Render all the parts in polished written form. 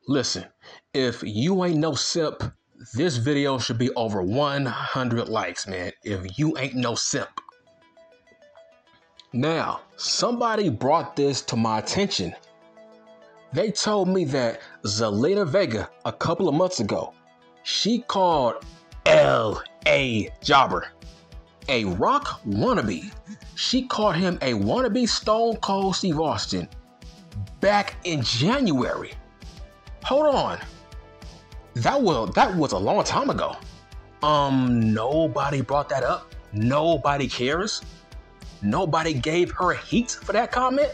Listen, if you ain't no simp, this video should be over 100 likes, man. If you ain't no simp. Now, somebody brought this to my attention. They told me that Zelina Vega, a couple of months ago, she called L.A. Jobber a rock wannabe. She called him a wannabe Stone Cold Steve Austin back in January. Hold on. That was a long time ago. Nobody brought that up. Nobody cares. Nobody gave her heat for that comment.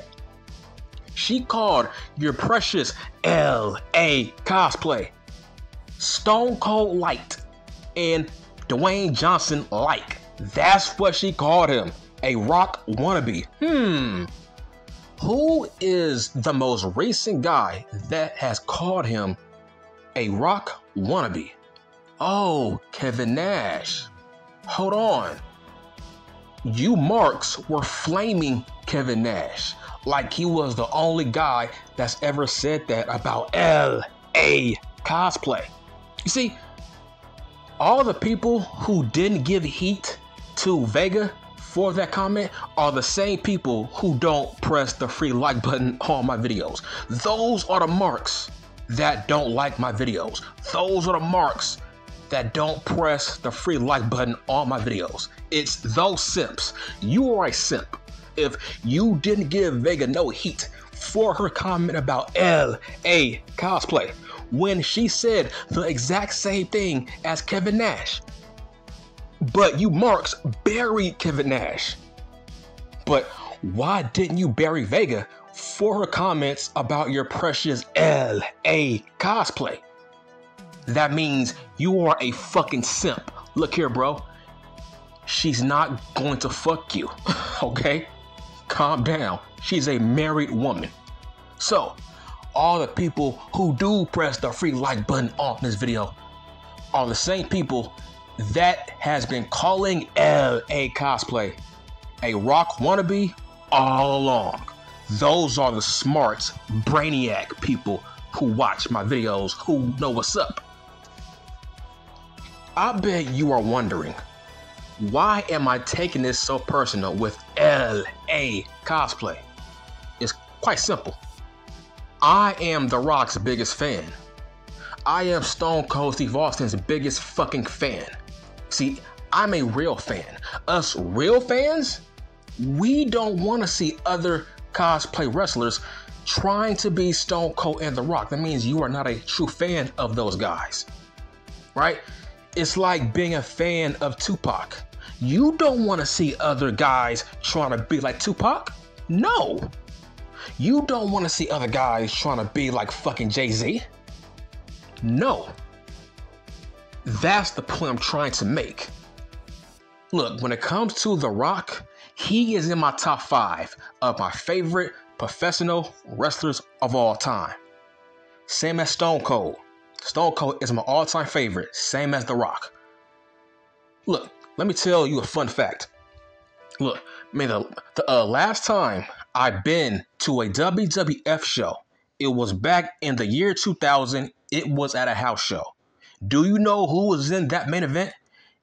She called your precious L.A. cosplay Stone Cold Light and Dwayne Johnson like. That's what she called him. A rock wannabe. Who is the most recent guy that has called him a rock wannabe? Oh, Kevin Nash. Hold on. You marks were flaming Kevin Nash like he was the only guy that's ever said that about L.A. cosplay. You see, all the people who didn't give heat to Vega for that comment are the same people who don't press the free like button on my videos. Those are the marks that don't like my videos. Those are the marks that don't press the free like button on my videos. It's those simps. You are a simp if you didn't give Vega no heat for her comment about L.A. cosplay when she said the exact same thing as Kevin Nash. But you marks buried Kevin Nash. But why didn't you bury Vega for her comments about your precious L.A. cosplay? That means you are a fucking simp. Look here, bro. She's not going to fuck you, okay? Calm down. She's a married woman. So, all the people who do press the free like button on this video are the same people that has been calling L.A. cosplay a rock wannabe all along. Those are the smart, brainiac people who watch my videos, who know what's up. I bet you are wondering, why am I taking this so personal with L.A. cosplay? It's quite simple. I am The Rock's biggest fan. I am Stone Cold Steve Austin's biggest fucking fan. See, I'm a real fan. Us real fans, we don't want to see other cosplay wrestlers trying to be Stone Cold and The Rock. That means you are not a true fan of those guys, right? It's like being a fan of Tupac. You don't want to see other guys trying to be like Tupac. No. You don't want to see other guys trying to be like fucking Jay-Z. No. That's the point I'm trying to make. Look, when it comes to The Rock, he is in my top 5 of my favorite professional wrestlers of all time. Same as Stone Cold. Stone Cold is my all-time favorite, same as The Rock. Look, let me tell you a fun fact. Look, man, the last time I've been to a WWF show, it was back in the year 2000. It was at a house show. Do you know who was in that main event?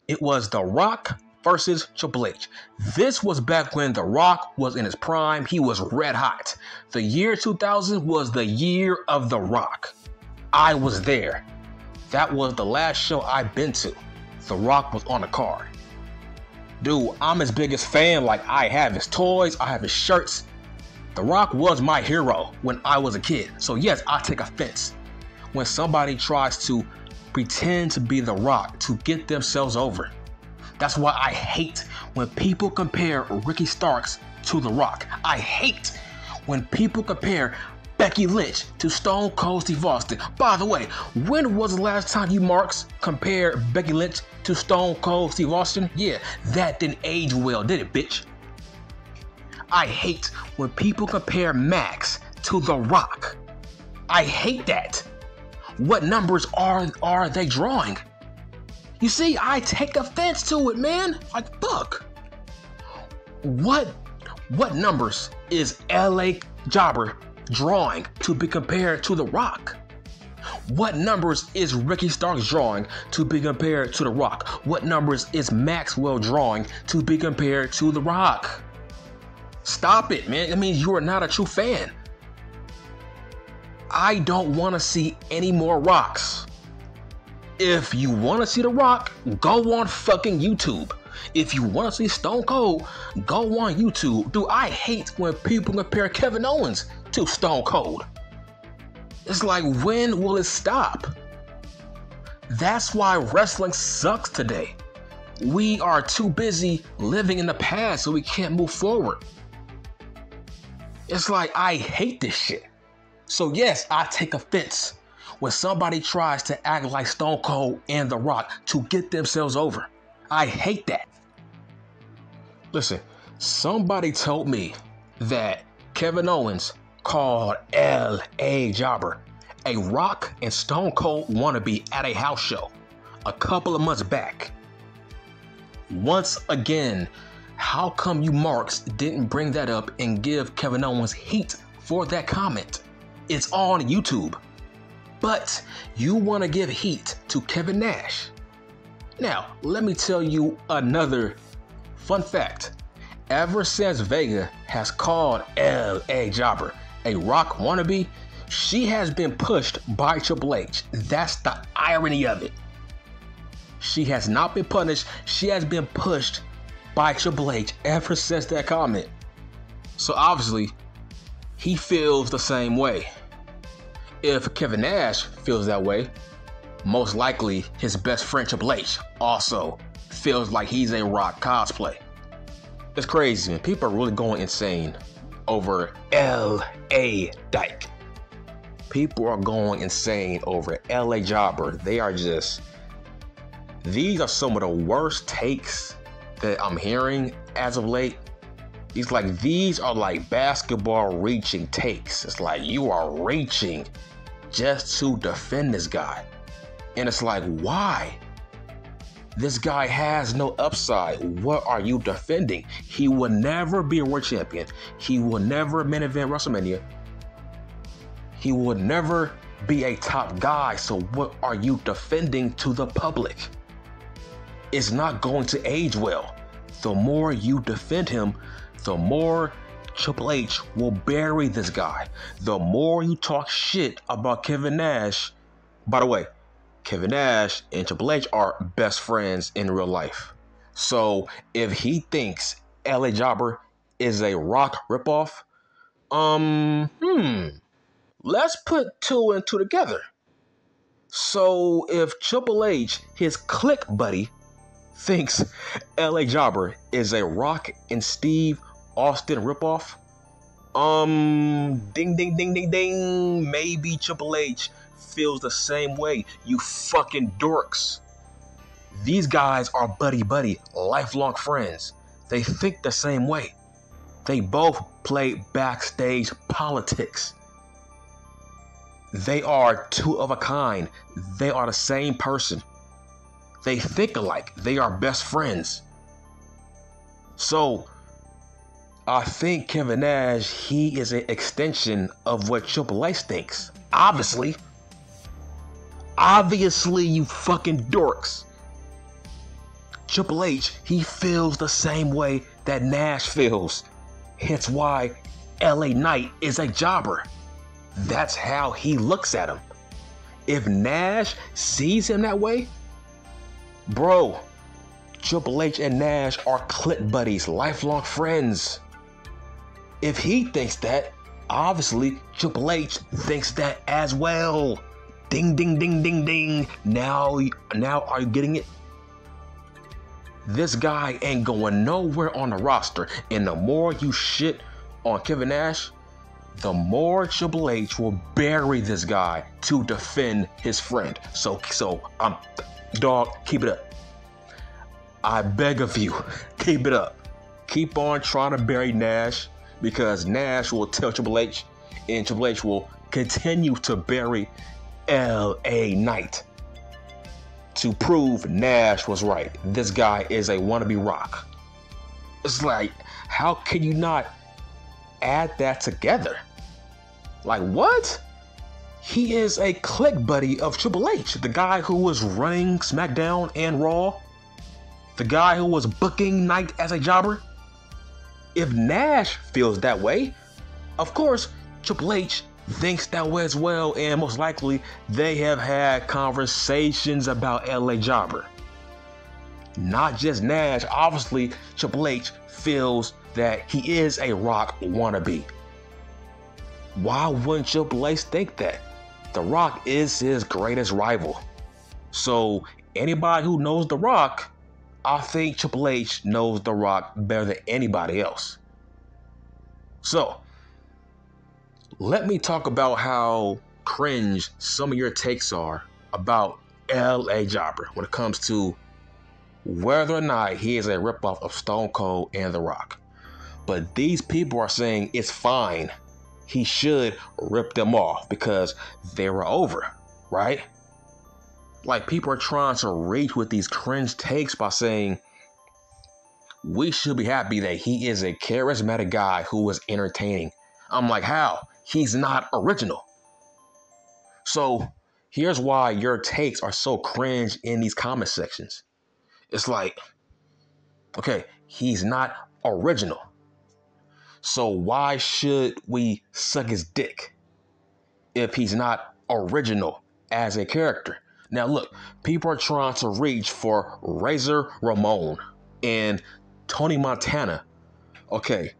It was The Rock versus Triple H. This was back when The Rock was in his prime. He was red hot. The year 2000 was the year of The Rock. I was there. That was the last show I've been to. The Rock was on the card. Dude, I'm his biggest fan. Like, I have his toys, I have his shirts. The Rock was my hero when I was a kid. So yes, I take offense when somebody tries to pretend to be The Rock to get themselves over. That's why I hate when people compare Ricky Starks to The Rock. I hate when people compare Becky Lynch to Stone Cold Steve Austin. By the way, when was the last time you marks compared Becky Lynch to Stone Cold Steve Austin? Yeah, that didn't age well, did it, bitch? I hate when people compare Max to The Rock. I hate that. What numbers are they drawing? You see, I take offense to it, man. Like, fuck. What numbers is L.A. Jobber drawing to be compared to The Rock? What numbers is Ricky Starks drawing to be compared to The Rock? What numbers is Maxwell drawing to be compared to The Rock? Stop it, man. That means you are not a true fan. I don't want to see any more Rocks. If you want to see The Rock, go on fucking YouTube. If you want to see Stone Cold, go on YouTube. Dude, I hate when people compare Kevin Owens to Stone Cold. It's like, when will it stop? That's why wrestling sucks today. We are too busy living in the past so we can't move forward. It's like, I hate this shit. So yes, I take offense when somebody tries to act like Stone Cold and The Rock to get themselves over. I hate that. Listen, somebody told me that Kevin Owens called L.A. Jobber a Rock and Stone Cold wannabe at a house show a couple of months back. Once again, how come you marks didn't bring that up and give Kevin Owens heat for that comment? It's on YouTube. But you want to give heat to Kevin Nash. Now, let me tell you another fun fact. Ever since Vega has called L.A. Jobber a Rock wannabe, she has been pushed by Triple H. That's the irony of it. She has not been punished. She has been pushed by Triple H ever since that comment. So obviously, he feels the same way. If Kevin Nash feels that way, most likely his best friend Triple H also feels like he's a Rock cosplay. It's crazy, man. People are really going insane over L.A. Dyke. People are going insane over L.A. Jobber. These are some of the worst takes that I'm hearing as of late. These are like basketball reaching takes. It's like you are reaching just to defend this guy. And it's like, why? This guy has no upside. What are you defending? He will never be a world champion. He will never main event WrestleMania. He will never be a top guy. So what are you defending to the public? It's not going to age well. The more you defend him, the more Triple H will bury this guy. The more you talk shit about Kevin Nash. By the way, Kevin Nash and Triple H are best friends in real life. So if he thinks L.A. Jobber is a Rock ripoff, let's put two and two together. So if Triple H, his click buddy, thinks L.A. Jobber is a Rock and Steve Austin ripoff, ding, ding, ding, ding, ding. Maybe Triple H feels the same way, you fucking dorks. These guys are buddy-buddy, lifelong friends. They think the same way. They both play backstage politics. They are two of a kind. They are the same person. They think alike. They are best friends. So, I think Kevin Nash, he is an extension of what Triple H thinks. Obviously, you fucking dorks. Triple H, he feels the same way that Nash feels. Hence why LA Knight is a jobber. That's how he looks at him. If Nash sees him that way, bro, Triple H and Nash are click buddies, lifelong friends. If he thinks that, obviously Triple H thinks that as well. Ding, ding, ding, ding, ding. Now are you getting it? This guy ain't going nowhere on the roster. And the more you shit on Kevin Nash, the more Triple H will bury this guy to defend his friend. So dog, keep it up. I beg of you, keep it up. Keep on trying to bury Nash, because Nash will tell Triple H, and Triple H will continue to bury LA Knight to prove Nash was right. This guy is a wannabe Rock. It's like, how can you not add that together? Like, what? he is a clique buddy of Triple H, the guy who was running SmackDown and Raw, the guy who was booking Knight as a jobber. If Nash feels that way, of course, Triple H thinks that way as well, and most likely they have had conversations about LA Jobber. Not just Nash, obviously Triple H feels that he is a Rock wannabe. Why wouldn't Triple H think that? The Rock is his greatest rival. So anybody who knows The Rock, I think Triple H knows The Rock better than anybody else. So let me talk about how cringe some of your takes are about LA Jobber when it comes to whether or not he is a ripoff of Stone Cold and The Rock. But these people are saying it's fine. He should rip them off because they were over, right? Like, people are trying to reach with these cringe takes by saying we should be happy that he is a charismatic guy who is entertaining. I'm like, how? He's not original. So here's why your takes are so cringe in these comment sections. It's like, okay, he's not original. So why should we suck his dick if he's not original as a character? Now look, people are trying to reach for Razor Ramon and Tony Montana. Okay,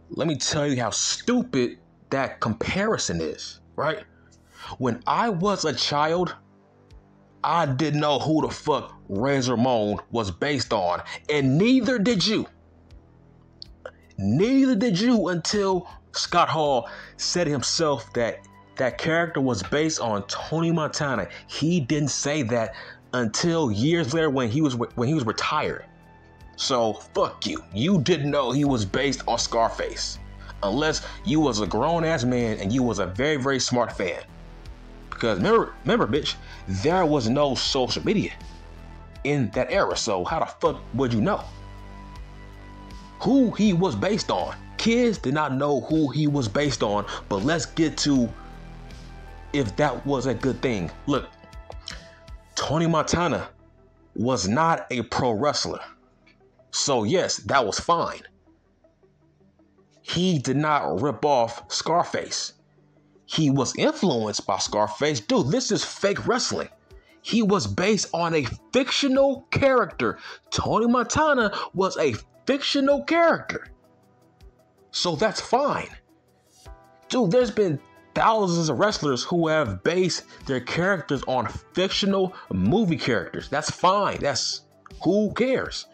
let me tell you how stupid that comparison is, right? When I was a child, I didn't know who the fuck Razor Ramon was based on, and neither did you. Neither did you until Scott Hall said himself that that character was based on Tony Montana. He didn't say that until years later when he was retired. So fuck you. You didn't know he was based on Scarface unless you was a grown ass man and you was a very, very smart fan. Because remember, bitch, there was no social media in that era. So how the fuck would you know who he was based on? Kids did not know who he was based on, but let's get to if that was a good thing. Look, Tony Montana was not a pro wrestler. So yes, that was fine. He did not rip off Scarface. He was influenced by Scarface. Dude, this is fake wrestling. He was based on a fictional character. Tony Montana was a fictional character. So that's fine. Dude, there's been thousands of wrestlers who have based their characters on fictional movie characters. That's fine. That's, who cares?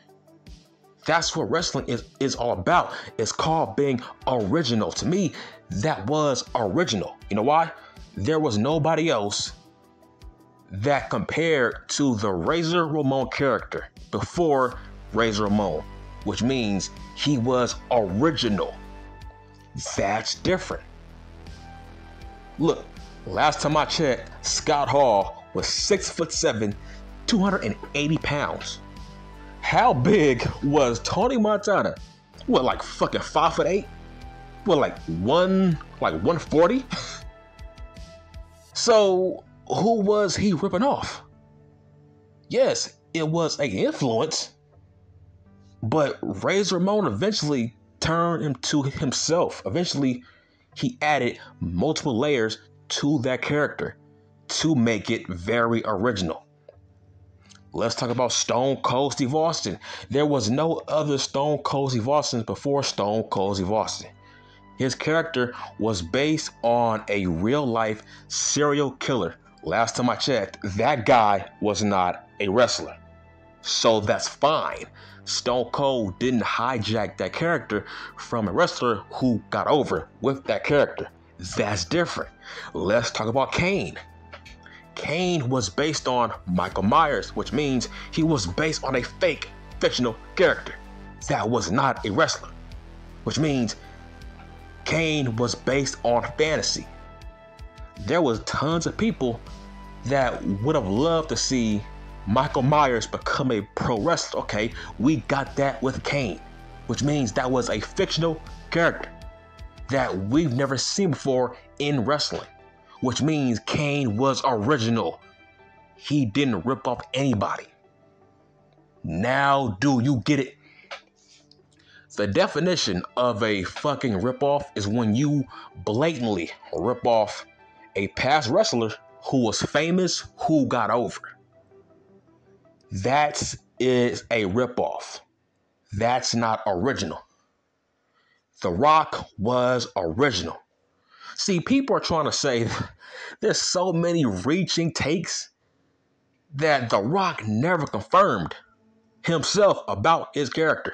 That's what wrestling is all about. It's called being original. To me, that was original. You know why? There was nobody else that compared to the Razor Ramon character before Razor Ramon, which means he was original. That's different. Look, last time I checked, Scott Hall was 6'7", 280 pounds. How big was Tony Montana? What, like fucking 5'8"? What, like 140? So who was he ripping off? Yes, it was an influence, but Razor Ramon eventually turned him to himself. Eventually, he added multiple layers to that character to make it very original. Let's talk about Stone Cold Steve Austin. There was no other Stone Cold Steve Austin before Stone Cold Steve Austin. His character was based on a real-life serial killer. Last time I checked, that guy was not a wrestler. So that's fine. Stone Cold didn't hijack that character from a wrestler who got over with that character. That's different. Let's talk about Kane. Kane was based on Michael Myers, which means he was based on a fake fictional character that was not a wrestler, which means Kane was based on fantasy. There was tons of people that would have loved to see Michael Myers become a pro wrestler. Okay, we got that with Kane, which means that was a fictional character that we've never seen before in wrestling, which means Kane was original. He didn't rip off anybody. Now, do you get it? The definition of a fucking ripoff is when you blatantly rip off a past wrestler who was famous, who got over. That is a ripoff. That's not original. The Rock was original. See, people are trying to say there's so many reaching takes that The Rock never confirmed himself about his character.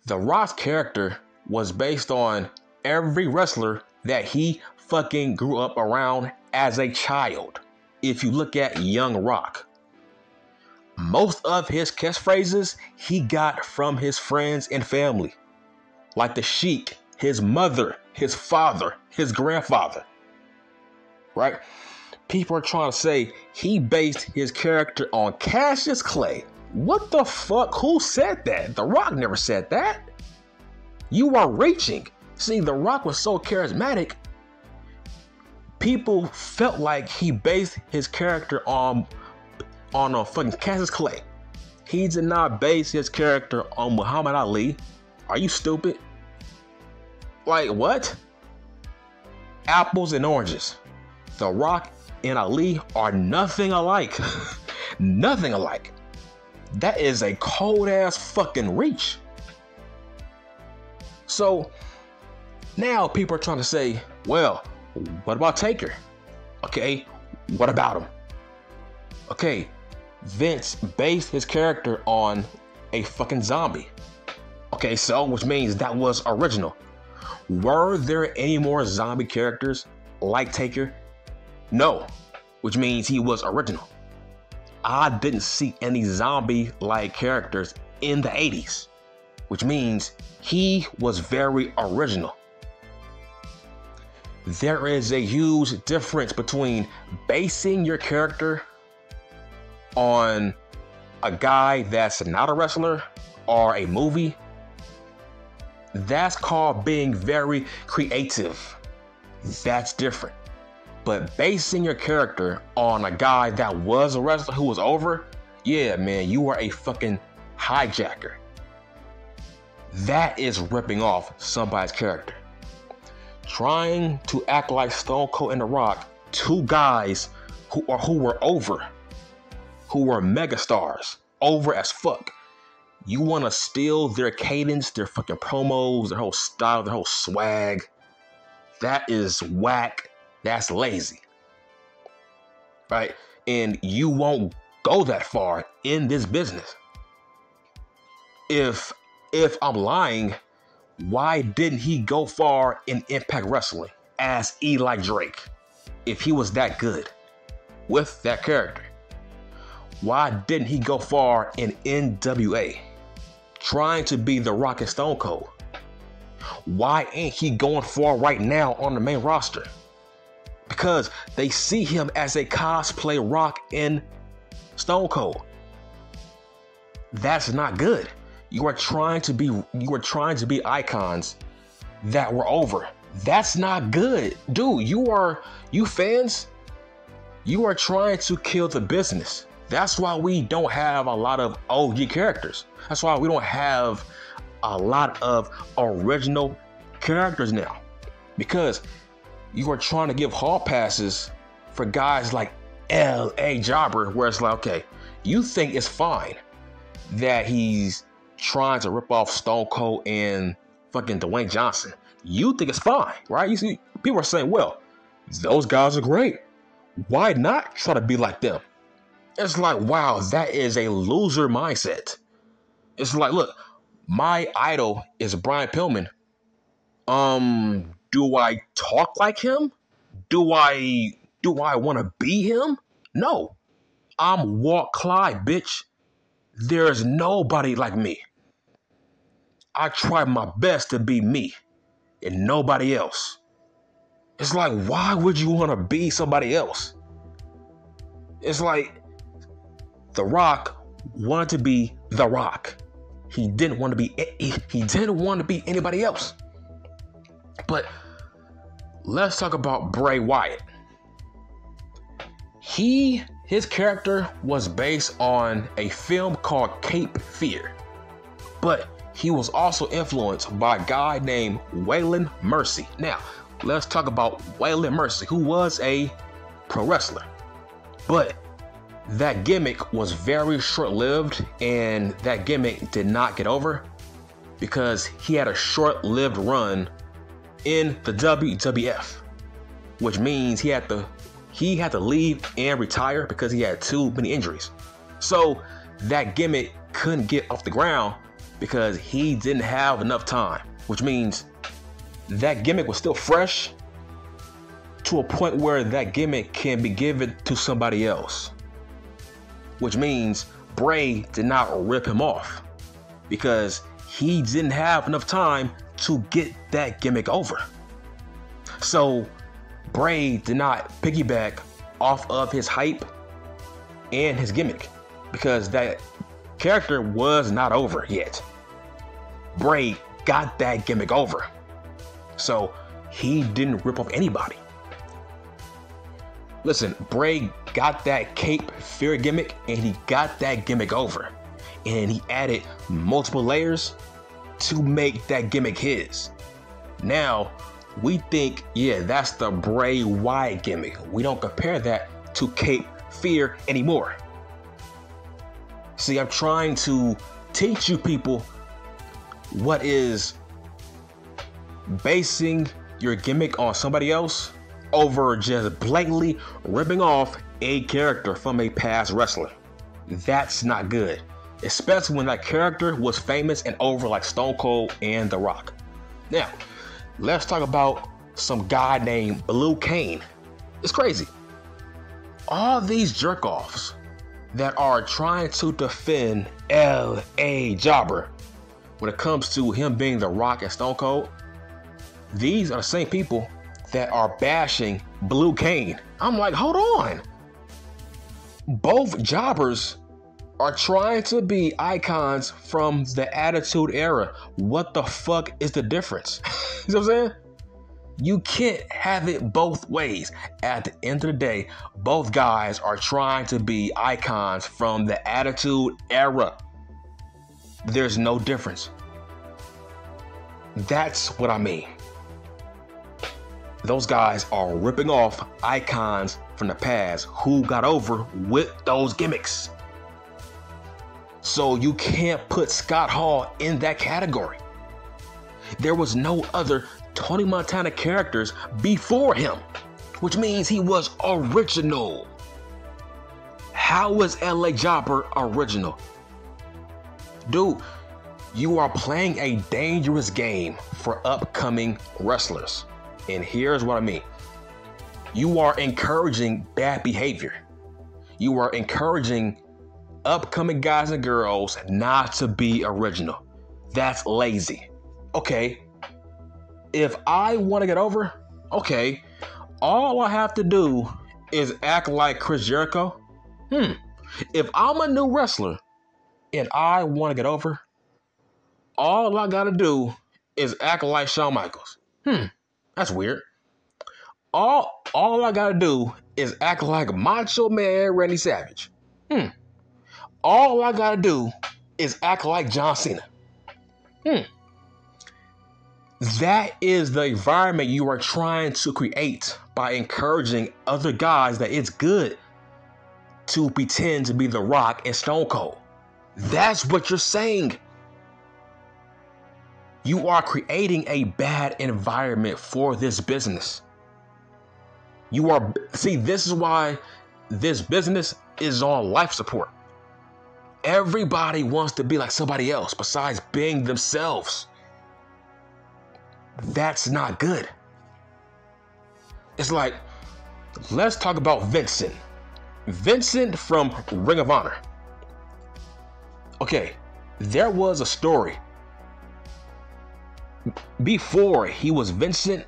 The Rock's character was based on every wrestler that he fucking grew up around as a child. If you look at Young Rock, most of his catchphrases he got from his friends and family, like the Sheik, his mother, his father, his grandfather, right? People are trying to say he based his character on Cassius Clay. What the fuck? Who said that? The Rock never said that. You are reaching. See, The Rock was so charismatic, people felt like he based his character on a fucking Cassius Clay. He did not base his character on Muhammad Ali. Are you stupid? Like, what? Apples and oranges. The Rock and Ali are nothing alike. Nothing alike. That is a cold ass fucking reach. So now people are trying to say, well, what about Taker? Okay, what about him? Okay, Vince based his character on a fucking zombie. Okay, so which means that was original. Were there any more zombie characters like Taker? No, which means he was original. I didn't see any zombie-like characters in the 80s, which means he was very original. There is a huge difference between basing your character on a guy that's not a wrestler or a movie. That's called being very creative. That's different. But basing your character on a guy that was a wrestler who was over, yeah, man, you are a fucking hijacker. That is ripping off somebody's character. Trying to act like Stone Cold and The Rock, two guys who were over, who were megastars, over as fuck. You want to steal their cadence, their fucking promos, their whole style, their whole swag. That is whack. That's lazy, right? And you won't go that far in this business. If I'm lying, why didn't he go far in Impact Wrestling as Eli Drake if he was that good with that character? Why didn't he go far in NWA trying to be The Rock and Stone Cold? Why ain't he going far right now on the main roster? Because they see him as a cosplay Rock and Stone Cold. That's not good. You are trying to be icons that were over. That's not good. Dude, you fans, you are trying to kill the business. That's why we don't have a lot of OG characters. That's why we don't have a lot of original characters now. Because you are trying to give hall passes for guys like L.A. Jobber, where it's like, okay, you think it's fine that he's trying to rip off Stone Cold and fucking Dwayne Johnson. You think it's fine, right? You see, people are saying, well, those guys are great. Why not try to be like them? It's like, wow, that is a loser mindset. It's like, look, my idol is Brian Pillman. Do I talk like him? Do I want to be him? No. I'm Walt Clyde, bitch. There's nobody like me. I try my best to be me and nobody else. It's like, why would you want to be somebody else? It's like The Rock wanted to be The Rock. He didn't want to be anybody else. But let's talk about Bray Wyatt. His character was based on a film called Cape Fear, but he was also influenced by a guy named Waylon Mercy. Now, let's talk about Waylon Mercy, who was a pro wrestler, but that gimmick was very short-lived, and that gimmick did not get over because he had a short-lived run in the WWF, which means he had to leave and retire because he had too many injuries. So that gimmick couldn't get off the ground because he didn't have enough time, which means that gimmick was still fresh to a point where that gimmick can be given to somebody else, which means Bray did not rip him off because he didn't have enough time to get that gimmick over. So Bray did not piggyback off of his hype and his gimmick because that character was not over yet. Bray got that gimmick over, so he didn't rip off anybody. Listen, Bray got that Cape Fear gimmick and he got that gimmick over, and he added multiple layers to make that gimmick his. Now we think, yeah, that's the Bray Wyatt gimmick. We don't compare that to Cape Fear anymore. See, I'm trying to teach you people what is basing your gimmick on somebody else over just blatantly ripping off a character from a past wrestler. That's not good, especially when that character was famous and over like Stone Cold and The Rock. Now, let's talk about some guy named Blue Kane. It's crazy. All these jerk-offs that are trying to defend L.A. Jobber when it comes to him being The Rock and Stone Cold, these are the same people that are bashing Blue Kane. I'm like, hold on. Both jobbers are trying to be icons from the Attitude Era. What the fuck is the difference? You know what I'm saying? You can't have it both ways. At the end of the day, both guys are trying to be icons from the Attitude Era. There's no difference. That's what I mean. Those guys are ripping off icons from the past who got over with those gimmicks. So you can't put Scott Hall in that category. There was no other Tony Montana characters before him, which means he was original. How was LA Jobber original? Dude, you are playing a dangerous game for upcoming wrestlers. And here's what I mean. You are encouraging bad behavior. You are encouraging upcoming guys and girls not to be original. That's lazy. Okay, if I want to get over, okay, all I have to do is act like Chris Jericho. If I'm a new wrestler and I want to get over, all I gotta do is act like Shawn Michaels. That's weird. All I gotta do is act like Macho Man Randy Savage. All I gotta do is act like John Cena. That is the environment you are trying to create by encouraging other guys that it's good to pretend to be The Rock and Stone Cold. That's what you're saying. You are creating a bad environment for this business. This is why this business is on life support. Everybody wants to be like somebody else besides being themselves. That's not good. It's like, let's talk about Vincent. Vincent from Ring of Honor. Okay, there was a story. Before he was Vincent,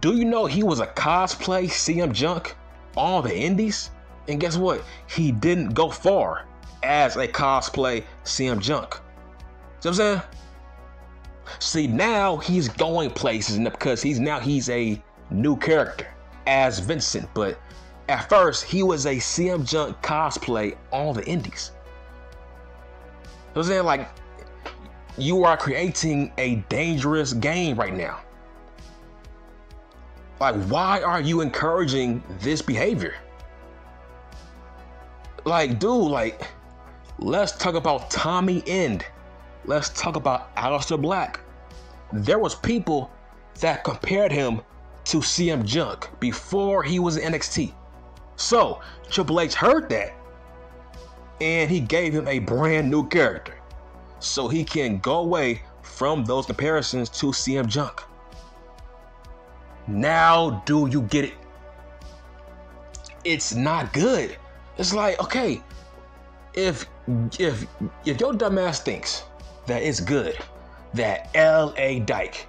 do you know he was a cosplay CM Junk on the indies? And guess what? He didn't go far as a cosplay CM Junk. See what I'm saying? See, now he's going places because he's a new character as Vincent, but at first he was a CM Junk cosplay on the indies. I was saying, like, you are creating a dangerous game right now. Like, why are you encouraging this behavior? Like, dude, like, let's talk about Tommy End. Let's talk about Aleister Black. There was people that compared him to CM Junk before he was in NXT. So Triple H heard that and he gave him a brand new character so he can go away from those comparisons to CM Junk. Now do you get it? It's not good. It's like, okay, if your dumbass thinks that it's good that L.A. Dyke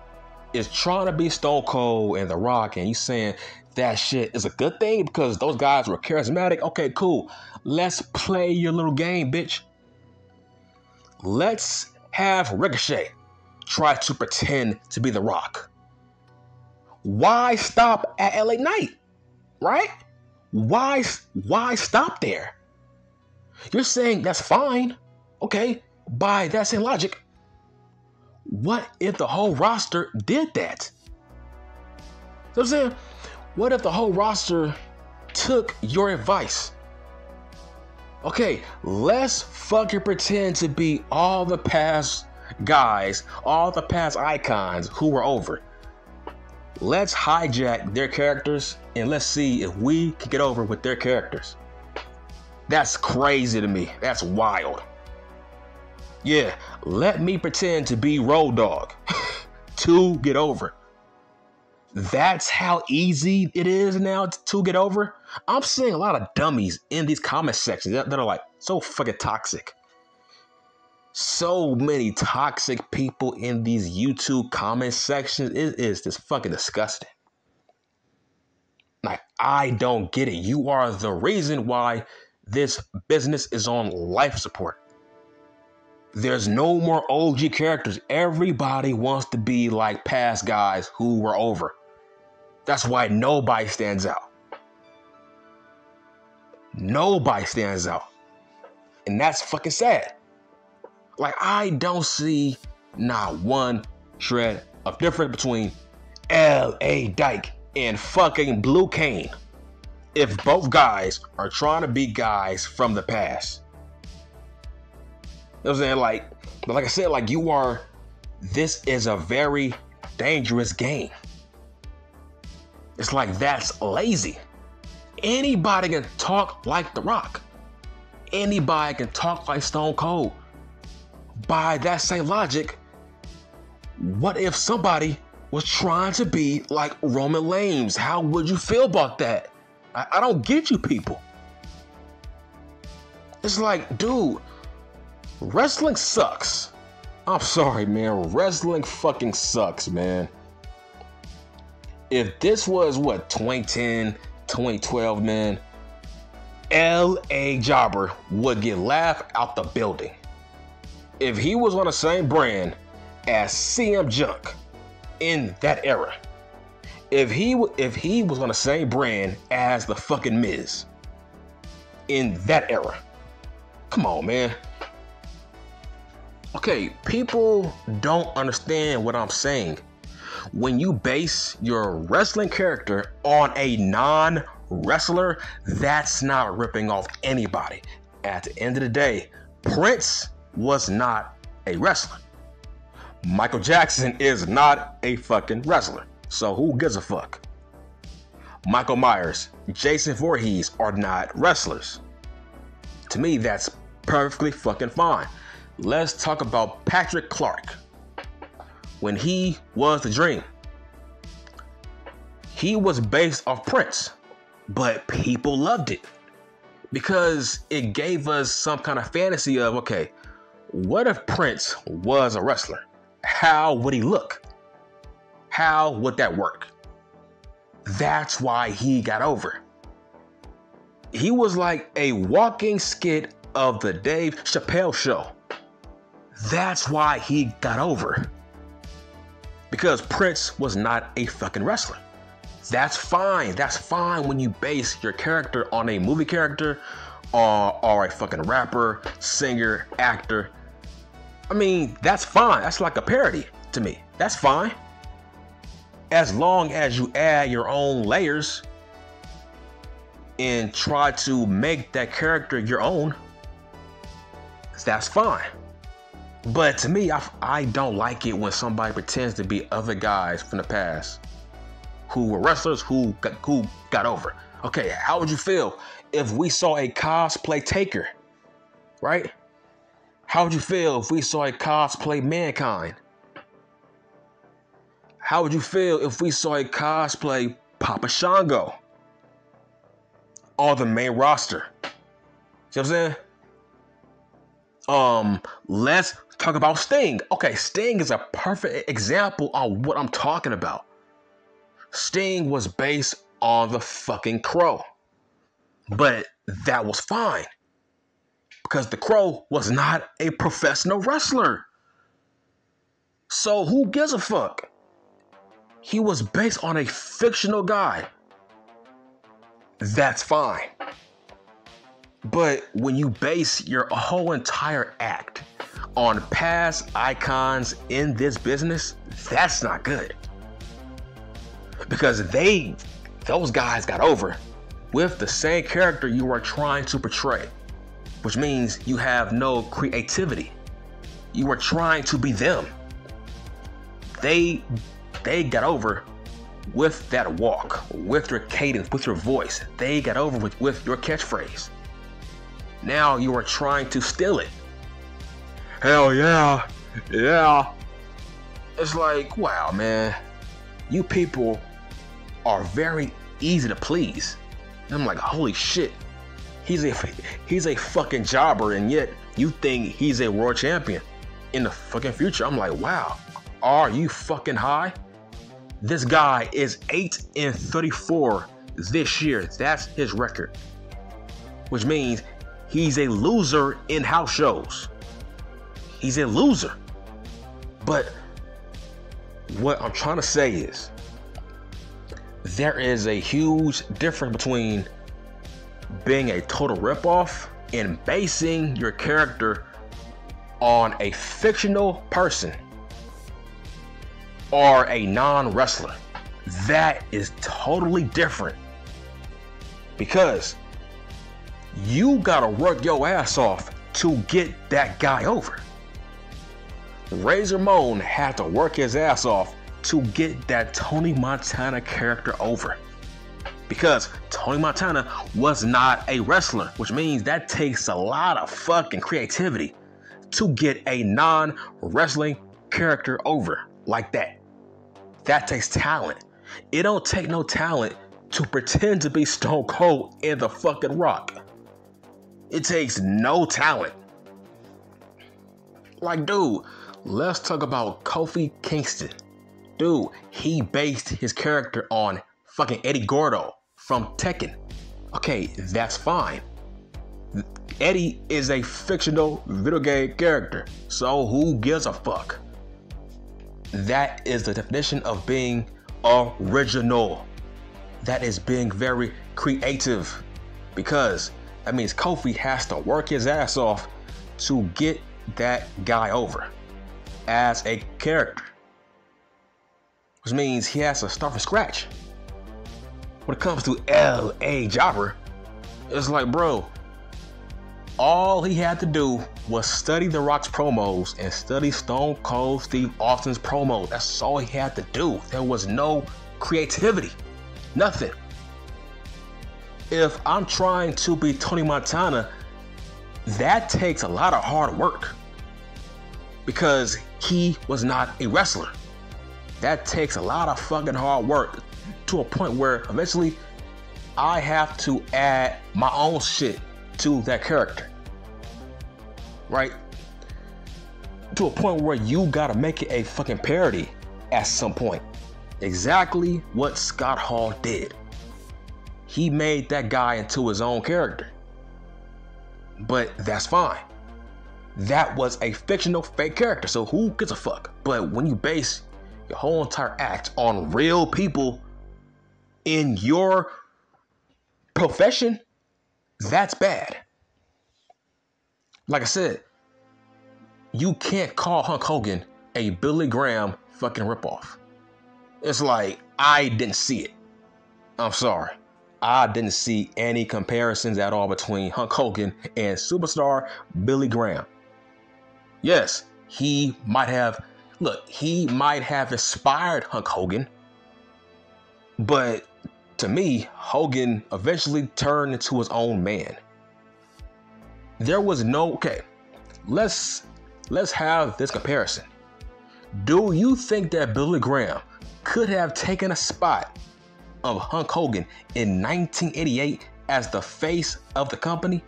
is trying to be Stone Cold and The Rock, and you saying that shit is a good thing because those guys were charismatic, okay, cool. Let's play your little game, bitch. Let's have Ricochet try to pretend to be The Rock. Why stop at LA Knight, right? Why stop there? You're saying that's fine, okay, by that same logic. What if the whole roster did that? So I'm saying, what if the whole roster took your advice? Okay, let's fucking pretend to be all the past guys, all the past icons who were over. Let's hijack their characters and let's see if we can get over with their characters. That's crazy to me. That's wild. Yeah, let me pretend to be Road Dogg to get over. That's how easy it is now to get over. I'm seeing a lot of dummies in these comment sections that are like so fucking toxic. So many toxic people in these YouTube comment sections. It is just fucking disgusting. Like, I don't get it. You are the reason why this business is on life support. There's no more OG characters. Everybody wants to be like past guys who were over. That's why nobody stands out. Nobody stands out. And that's fucking sad. Like, I don't see not one shred of difference between L.A. Dyke and fucking Blue Cane if both guys are trying to be guys from the past. You know what I'm saying? Like I said, like, this is a very dangerous game. It's like, that's lazy. Anybody can talk like The Rock. Anybody can talk like Stone Cold. By that same logic, what if somebody was trying to be like Roman Reigns? How would you feel about that? I don't get you people. It's like, dude, wrestling sucks. I'm sorry, man. Wrestling fucking sucks, man. If this was, 2010, 2012, man, L.A. Jobber would get laughed out the building. If he was on the same brand as CM Junk in that era, if he was on the same brand as the fucking Miz in that era, come on, man. Okay, people don't understand what I'm saying. When you base your wrestling character on a non-wrestler, that's not ripping off anybody. At the end of the day, Prince was not a wrestler. Michael Jackson is not a fucking wrestler. So who gives a fuck? Michael Myers, Jason Voorhees are not wrestlers. To me, that's perfectly fucking fine. Let's talk about Patrick Clark. When he was the Dream, he was based off Prince, but people loved it because it gave us some kind of fantasy of, okay, what if Prince was a wrestler? How would he look? How would that work? That's why he got over. He was like a walking skit of the Dave Chappelle show. That's why he got over. Because Prince was not a fucking wrestler. That's fine. That's fine when you base your character on a movie character or a fucking rapper, singer, actor. I mean, that's fine. That's like a parody to me. That's fine. As long as you add your own layers and try to make that character your own, that's fine. But to me, I don't like it when somebody pretends to be other guys from the past who were wrestlers who got over. Okay, how would you feel if we saw a cosplay Taker, right? How would you feel if we saw a cosplay Mankind? How would you feel if we saw a cosplay Papa Shango on the main roster? See what I'm saying? Let's talk about Sting. Okay, Sting is a perfect example on what I'm talking about. Sting was based on the fucking Crow. But that was fine. Because the Crow was not a professional wrestler. So who gives a fuck? He was based on a fictional guy. That's fine. But when you base your whole entire act on past icons in this business, that's not good. Because those guys got over with the same character you are trying to portray, which means you have no creativity. You are trying to be them. They got over with that walk, with your cadence, with your voice. They got over with your catchphrase. Now you are trying to steal it. Hell yeah, yeah. It's like, wow, man, you people are very easy to please. And I'm like, holy shit, he's a fucking jobber, and yet you think he's a world champion in the fucking future. I'm like, wow, are you fucking high? This guy is 8-34 this year. That's his record, which means he's a loser in house shows. He's a loser. But what I'm trying to say is, there is a huge difference between being a total ripoff and basing your character on a fictional person or a non-wrestler. That is totally different, because you gotta work your ass off to get that guy over. Razor Ramon had to work his ass off to get that Tony Montana character over, because Tony Montana was not a wrestler, which means that takes a lot of fucking creativity to get a non-wrestling character over like that. That takes talent. It don't take no talent to pretend to be Stone Cold and the fucking Rock. It takes no talent. Like, dude, let's talk about Kofi Kingston. Dude, he based his character on fucking Eddie Gordo from Tekken. Okay, that's fine. Eddie is a fictional video game character, so who gives a fuck? That is the definition of being original. That is being very creative, because that means Kofi has to work his ass off to get that guy over as a character, which means he has to start from scratch. When it comes to L.A. Jobber, it's like, bro, all he had to do was study The Rock's promos and study Stone Cold Steve Austin's promos. That's all he had to do. There was no creativity, nothing. If I'm trying to be Tony Montana, that takes a lot of hard work, because he was not a wrestler. That takes a lot of fucking hard work, to a point where eventually I have to add my own shit to that character, right? To a point where you gotta make it a fucking parody at some point. Exactly what Scott Hall did. He made that guy into his own character. But that's fine. That was a fictional fake character, so who gives a fuck? But when you base your whole entire act on real people in your profession, that's bad. Like I said, you can't call Hulk Hogan a Billy Graham fucking ripoff. It's like, I didn't see it. I'm sorry. I didn't see any comparisons at all between Hulk Hogan and superstar Billy Graham. Yes, he might have inspired Hulk Hogan, but to me, Hogan eventually turned into his own man. There was okay, let's have this comparison. Do you think that Billy Graham could have taken a spot of Hulk Hogan in 1988 as the face of the company?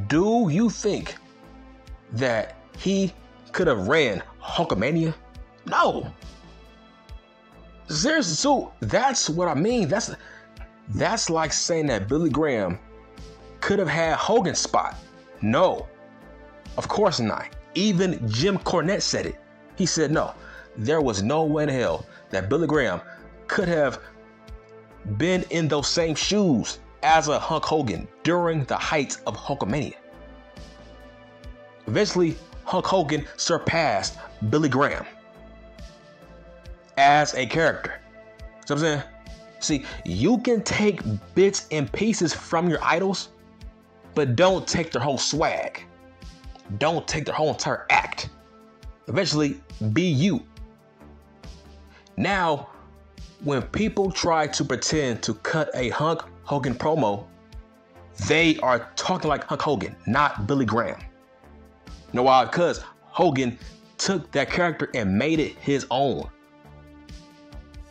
Do you think that he could have ran Hulkamania? No. Seriously, so that's what I mean. That's like saying that Billy Graham could have had Hogan's spot. No, of course not. Even Jim Cornette said it. He said no, there was no way in hell that Billy Graham could have been in those same shoes as a Hulk Hogan during the height of Hulkamania. Eventually, Hulk Hogan surpassed Billy Graham as a character. See what I'm saying? See, you can take bits and pieces from your idols, but don't take their whole swag. Don't take their whole entire act. Eventually, be you. Now, when people try to pretend to cut a Hulk Hogan promo, they are talking like Hulk Hogan, not Billy Graham. You know why? Because Hogan took that character and made it his own.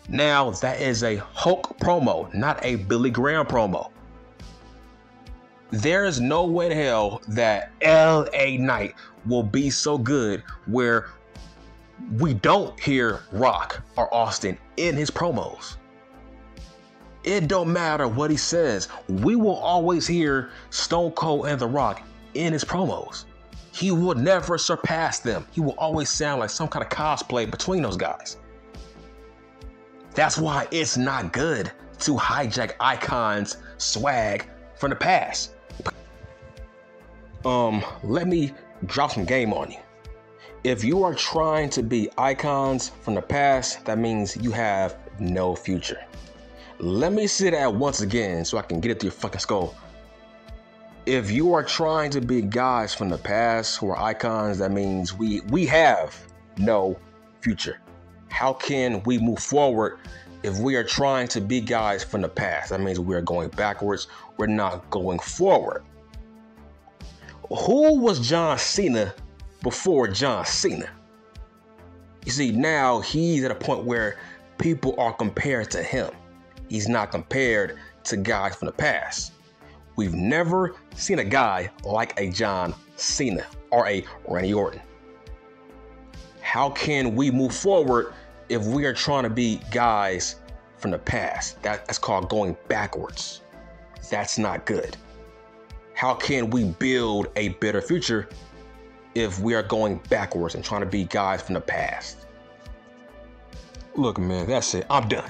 Now that is a Hulk promo, not a Billy Graham promo. There is no way in hell that LA Knight will be so good where we don't hear Rock or Austin in his promos. It don't matter what he says. We will always hear Stone Cold and The Rock in his promos. He will never surpass them. He will always sound like some kind of cosplay between those guys. That's why it's not good to hijack icons' swag from the past. Let me drop some game on you. If you are trying to be icons from the past, that means you have no future. Let me say that once again so I can get it through your fucking skull. If you are trying to be guys from the past who are icons, that means we have no future. How can we move forward if we are trying to be guys from the past? That means we are going backwards. We're not going forward. Who was John Cena before John Cena? You see, now he's at a point where people are compared to him. He's not compared to guys from the past. We've never seen a guy like a John Cena or a Randy Orton. How can we move forward if we are trying to be guys from the past? That's called going backwards. That's not good. How can we build a better future if we are going backwards and trying to be guys from the past? Look, man, that's it. I'm done.